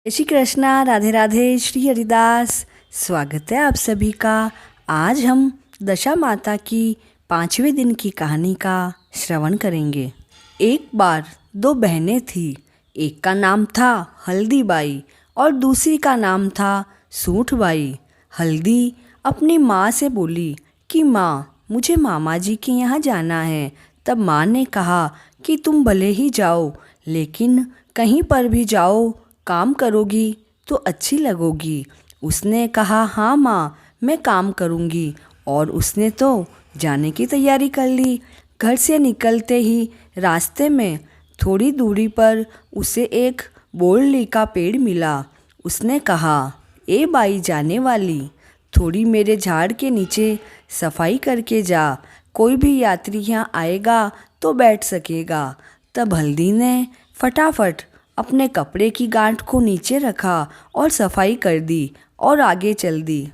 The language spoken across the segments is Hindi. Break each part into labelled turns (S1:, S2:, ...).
S1: जय श्री कृष्णा, राधे राधे, श्री हरिदास। स्वागत है आप सभी का। आज हम दशा माता की 5वें दिन की कहानी का श्रवण करेंगे। एक बार दो बहनें थीं। एक का नाम था हल्दी बाई और दूसरी का नाम था सूंठ बाई। हल्दी अपनी माँ से बोली कि माँ, मुझे मामा जी के यहाँ जाना है। तब माँ ने कहा कि तुम भले ही जाओ, लेकिन कहीं पर भी जाओ, काम करोगी तो अच्छी लगोगी। उसने कहा, हाँ माँ, मैं काम करूँगी। और उसने तो जाने की तैयारी कर ली। घर से निकलते ही रास्ते में थोड़ी दूरी पर उसे एक बोरली का पेड़ मिला। उसने कहा, ए बाई जाने वाली, थोड़ी मेरे झाड़ के नीचे सफाई करके जा। कोई भी यात्री यहाँ आएगा तो बैठ सकेगा। तब हल्दी ने फटाफट अपने कपड़े की गांठ को नीचे रखा और सफाई कर दी और आगे चल दी।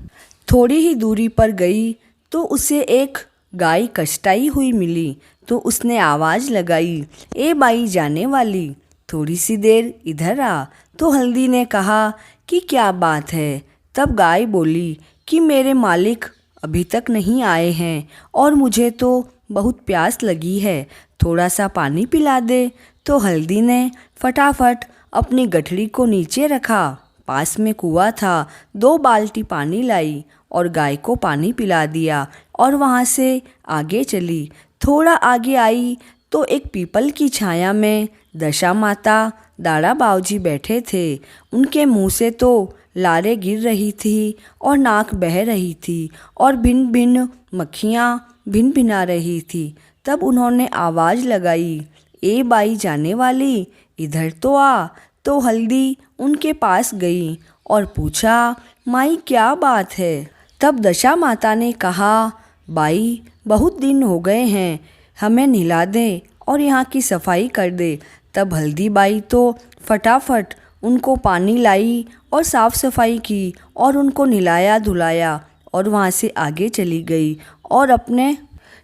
S1: थोड़ी ही दूरी पर गई तो उसे एक गाय कष्टाई हुई मिली। तो उसने आवाज़ लगाई, ए बाई जाने वाली, थोड़ी सी देर इधर आ। तो हल्दी ने कहा कि क्या बात है। तब गाय बोली कि मेरे मालिक अभी तक नहीं आए हैं और मुझे तो बहुत प्यास लगी है, थोड़ा सा पानी पिला दे। तो हल्दी ने फटाफट अपनी गठरी को नीचे रखा। पास में कुआं था। 2 बाल्टी पानी लाई और गाय को पानी पिला दिया और वहाँ से आगे चली। थोड़ा आगे आई तो एक पीपल की छाया में दशा माता दाड़ा बाबूजी बैठे थे। उनके मुंह से तो लारें गिर रही थी और नाक बह रही थी और भिन्न भिन्न मक्खियाँ भिन भिना रही थी। तब उन्होंने आवाज़ लगाई, ए बाई जाने वाली, इधर तो आ। तो हल्दी उनके पास गई और पूछा, माई क्या बात है। तब दशा माता ने कहा, बाई बहुत दिन हो गए हैं, हमें नहला दे और यहाँ की सफाई कर दे। तब हल्दी बाई तो फटाफट उनको पानी लाई और साफ़ सफाई की और उनको नहलाया धुलाया और वहाँ से आगे चली गई और अपने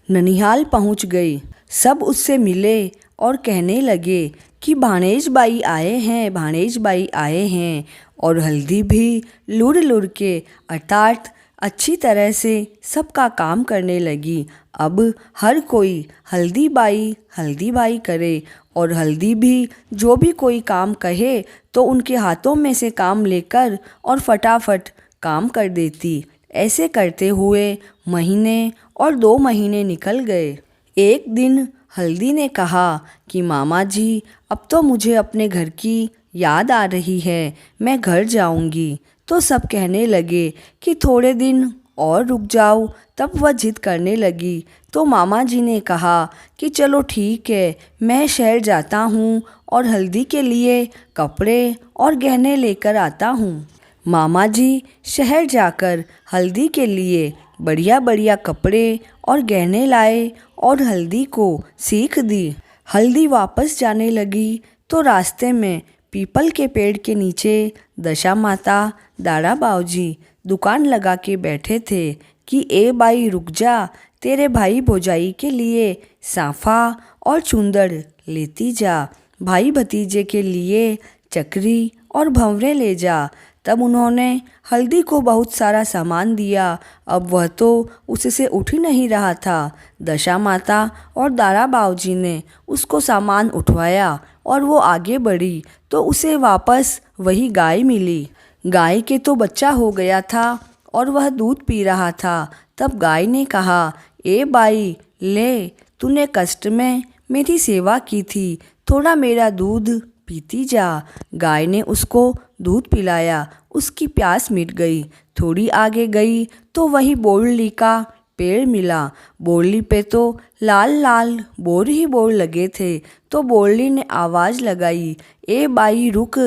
S1: ननिहाल पहुँच गई। सब उससे मिले और कहने लगे कि भाणेज बाई आए हैं, भाणेज बाई आए हैं। और हल्दी भी लुढ़ लुढ़ के अर्थात अच्छी तरह से सबका काम करने लगी। अब हर कोई हल्दी बाई करे और हल्दी भी जो भी कोई काम कहे तो उनके हाथों में से काम लेकर और फटाफट काम कर देती। ऐसे करते हुए महीने और 2 महीने निकल गए। एक दिन हल्दी ने कहा कि मामा जी, अब तो मुझे अपने घर की याद आ रही है, मैं घर जाऊंगी। तो सब कहने लगे कि थोड़े दिन और रुक जाओ। तब वह जिद करने लगी। तो मामा जी ने कहा कि चलो ठीक है, मैं शहर जाता हूँ और हल्दी के लिए कपड़े और गहने लेकर आता हूँ। मामा जी शहर जाकर हल्दी के लिए बढ़िया बढ़िया कपड़े और गहने लाए और हल्दी को सीख दी। हल्दी वापस जाने लगी तो रास्ते में पीपल के पेड़ के नीचे दशा माता दाड़ा बाबूजी दुकान लगा के बैठे थे कि ए बाई रुक जा, तेरे भाई भौजाई के लिए साफा और चुंदड़ लेती जा, भाई भतीजे के लिए चकरी और भंवरे ले जा। तब उन्होंने हल्दी को बहुत सारा सामान दिया। अब वह तो उससे उठ ही नहीं रहा था। दशा माता और दाड़ा बाबूजी ने उसको सामान उठवाया और वो आगे बढ़ी तो उसे वापस वही गाय मिली। गाय के तो बच्चा हो गया था और वह दूध पी रहा था। तब गाय ने कहा, ए बाई ले, तूने कष्ट में मेरी सेवा की थी, थोड़ा मेरा दूध पीती जा। गाय ने उसको दूध पिलाया, उसकी प्यास मिट गई। थोड़ी आगे गई तो वही बोरली का पेड़ मिला। बोरली पे तो लाल लाल बोर ही बोर लगे थे। तो बोरली ने आवाज़ लगाई, ए बाई रुक,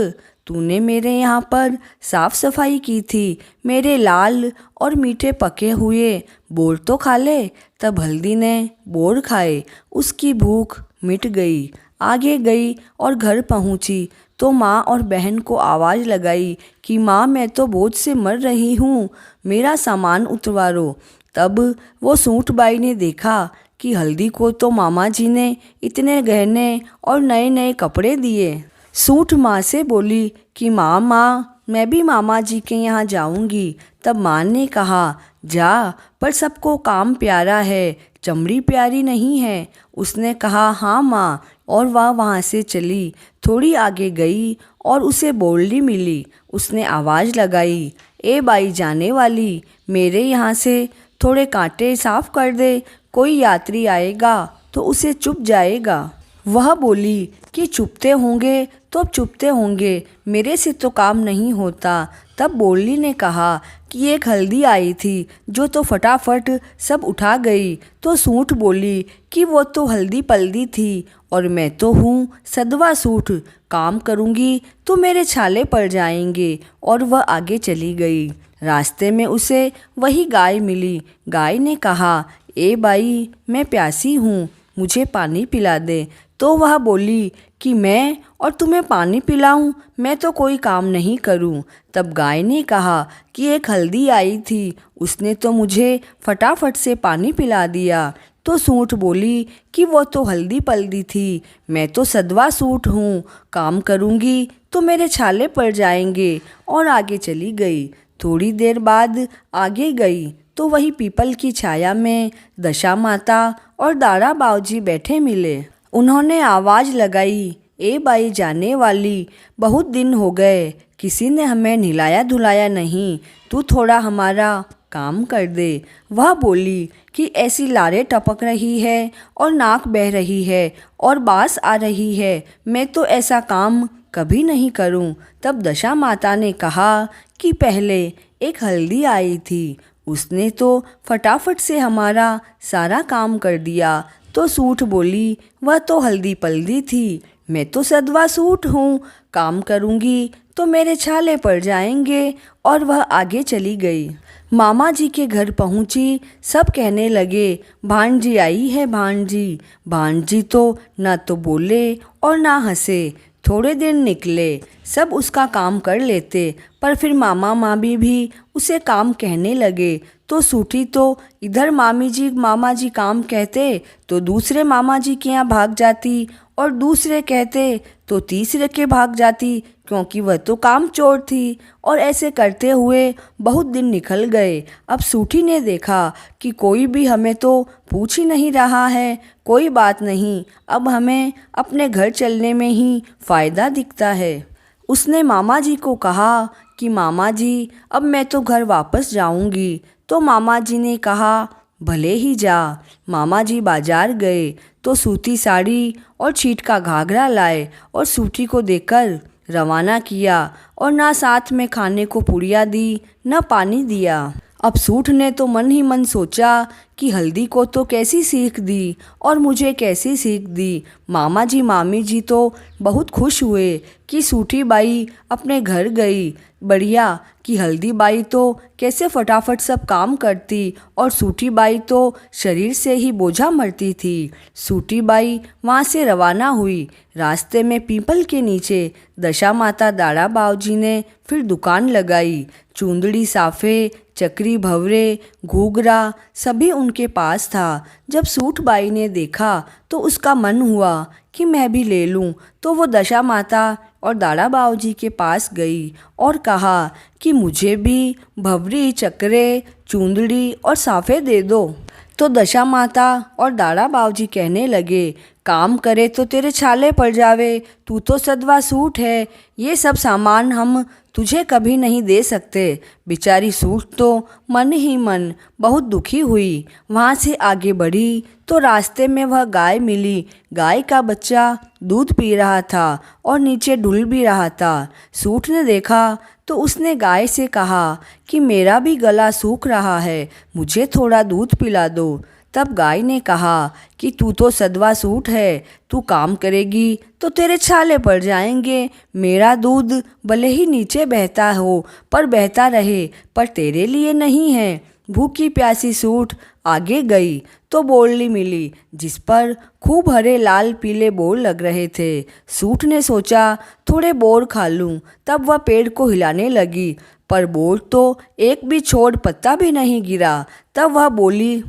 S1: तूने मेरे यहाँ पर साफ सफाई की थी, मेरे लाल और मीठे पके हुए बोर तो खा ले। तब हल्दी ने बोर खाए, उसकी भूख मिट गई। आगे गई और घर पहुँची तो माँ और बहन को आवाज़ लगाई कि माँ, मैं तो बोझ से मर रही हूँ, मेरा सामान उतरवारो। तब वो सूंठ बाई ने देखा कि हल्दी को तो मामा जी ने इतने गहने और नए नए कपड़े दिए। सूठ माँ से बोली कि माँ मैं भी मामा जी के यहाँ जाऊँगी। तब माँ ने कहा जा, पर सबको काम प्यारा है, चमड़ी प्यारी नहीं है। उसने कहा हाँ माँ, और वह वहाँ से चली। थोड़ी आगे गई और उसे बोलनी मिली। उसने आवाज़ लगाई, ए बाई जाने वाली, मेरे यहाँ से थोड़े कांटे साफ कर दे, कोई यात्री आएगा तो उसे चुभ जाएगा। वह बोली कि चुभते होंगे तो अब चुभते होंगे, मेरे से तो काम नहीं होता। तब बोली ने कहा कि एक हल्दी आई थी जो तो फटाफट सब उठा गई। तो सूंठ बोली कि वो तो हल्दी पल्दी थी और मैं तो हूँ सदवा सूंठ, काम करूँगी तो मेरे छाले पड़ जाएंगे। और वह आगे चली गई। रास्ते में उसे वही गाय मिली। गाय ने कहा, ए बाई मैं प्यासी हूँ, मुझे पानी पिला दे। तो वह बोली कि मैं और तुम्हें पानी पिलाऊं, मैं तो कोई काम नहीं करूं। तब गाय ने कहा कि एक हल्दी आई थी, उसने तो मुझे फटाफट से पानी पिला दिया। तो सूंठ बोली कि वो तो हल्दी पल्दी थी, मैं तो सदवा सूंठ हूँ, काम करूँगी तो मेरे छाले पड़ जाएंगे। और आगे चली गई। थोड़ी देर बाद आगे गई तो वही पीपल की छाया में दशा माता और दारा बाऊजी बैठे मिले। उन्होंने आवाज़ लगाई, ए बाई जाने वाली, बहुत दिन हो गए, किसी ने हमें नहलाया धुलाया नहीं, तू थोड़ा हमारा काम कर दे। वह बोली कि ऐसी लारें टपक रही है और नाक बह रही है और बास आ रही है, मैं तो ऐसा काम कभी नहीं करूं। तब दशा माता ने कहा कि पहले एक हल्दी आई थी, उसने तो फटाफट से हमारा सारा काम कर दिया। तो सूंठ बोली, वह तो हल्दी पल्दी थी, मैं तो सदवा सूंठ हूँ, काम करूँगी तो मेरे छाले पड़ जाएंगे। और वह आगे चली गई। मामा जी के घर पहुँची। सब कहने लगे, भांजी आई है भांजी। भांजी तो ना तो बोले और ना हंसे। थोड़े दिन निकले, सब उसका काम कर लेते, पर फिर मामा मामी भी उसे काम कहने लगे। तो सूठी तो इधर मामा जी काम कहते तो दूसरे मामा जी के यहाँ भाग जाती, और दूसरे कहते तो तीसरे के भाग जाती, क्योंकि वह तो काम चोर थी। और ऐसे करते हुए बहुत दिन निकल गए। अब सूठी ने देखा कि कोई भी हमें तो पूछ ही नहीं रहा है। कोई बात नहीं, अब हमें अपने घर चलने में ही फ़ायदा दिखता है। उसने मामा जी को कहा कि मामा जी अब मैं तो घर वापस जाऊंगी। तो मामा जी ने कहा भले ही जा। मामा जी बाजार गए तो सूती साड़ी और छीट का घाघरा लाए और सूठी को देकर रवाना किया, और ना साथ में खाने को पुड़िया दी न पानी दिया। अब सूठ ने तो मन ही मन सोचा कि हल्दी को तो कैसी सीख दी और मुझे कैसी सीख दी। मामा जी मामी जी तो बहुत खुश हुए कि सूठी बाई अपने घर गई। बढ़िया कि हल्दी बाई तो कैसे फटाफट सब काम करती और सूठी बाई तो शरीर से ही बोझा मरती थी। सूठी बाई वहाँ से रवाना हुई। रास्ते में पीपल के नीचे दशा माता दाड़ा बाऊजी ने फिर दुकान लगाई। चूंदड़ी साफे, चक्री भंवरे, घूघरा सभी उनके पास था। जब सूठ बाई ने देखा तो उसका मन हुआ कि मैं भी ले लूं, तो वो दशा माता और दाड़ा बाऊजी के पास गई और कहा कि मुझे भी भंवरी, चक्रे, चूंदड़ी और साफे दे दो। तो दशा माता और दाड़ा बाऊजी कहने लगे, काम करे तो तेरे छाले पड़ जावे, तू तो सदवा सूठ है, ये सब सामान हम तुझे कभी नहीं दे सकते। बेचारी सूठ तो मन ही मन बहुत दुखी हुई। वहाँ से आगे बढ़ी तो रास्ते में वह गाय मिली। गाय का बच्चा दूध पी रहा था और नीचे डुल भी रहा था। सूठ ने देखा तो उसने गाय से कहा कि मेरा भी गला सूख रहा है, मुझे थोड़ा दूध पिला दो। तब गाय ने कहा कि तू तो सदवा सूठ है, तू काम करेगी तो तेरे छाले पड़ जाएंगे। मेरा दूध भले ही नीचे बहता हो पर बहता रहे, पर तेरे लिए नहीं है। भूखी प्यासी सूठ आगे गई तो बोलनी मिली, जिस पर खूब हरे लाल पीले बोर लग रहे थे। सूठ ने सोचा थोड़े बोर खा लूं। तब वह पेड़ को हिलाने लगी, पर बोर तो एक भी छोड़ पत्ता भी नहीं गिरा। तब वह बोली,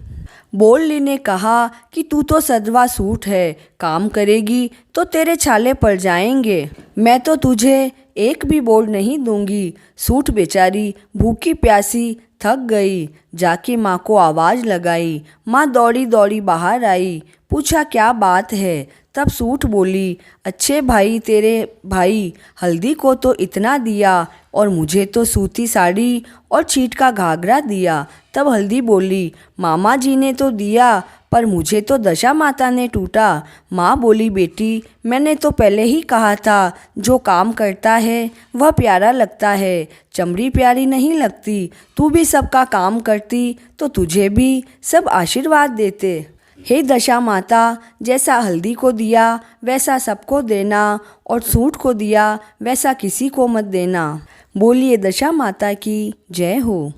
S1: बोलली ने कहा कि तू तो सधवा सूट है, काम करेगी तो तेरे छाले पड़ जाएंगे। मैं तो तुझे एक भी बोल नहीं दूंगी। सूट बेचारी भूखी प्यासी थक गई, जाके माँ को आवाज़ लगाई। माँ दौड़ी दौड़ी बाहर आई, पूछा क्या बात है। तब सूट बोली, अच्छे भाई तेरे भाई हल्दी को तो इतना दिया और मुझे तो सूती साड़ी और छीट का घाघरा दिया। तब हल्दी बोली, मामा जी ने तो दिया पर मुझे तो दशा माता ने टूटा। माँ बोली, बेटी मैंने तो पहले ही कहा था, जो काम करता है वह प्यारा लगता है, चमड़ी प्यारी नहीं लगती। तू भी सबका काम करती तो तुझे भी सब आशीर्वाद देते। हे दशा माता, जैसा हल्दी को दिया वैसा सबको देना और सूट को दिया वैसा किसी को मत देना। बोलिए दशा माता की जय हो।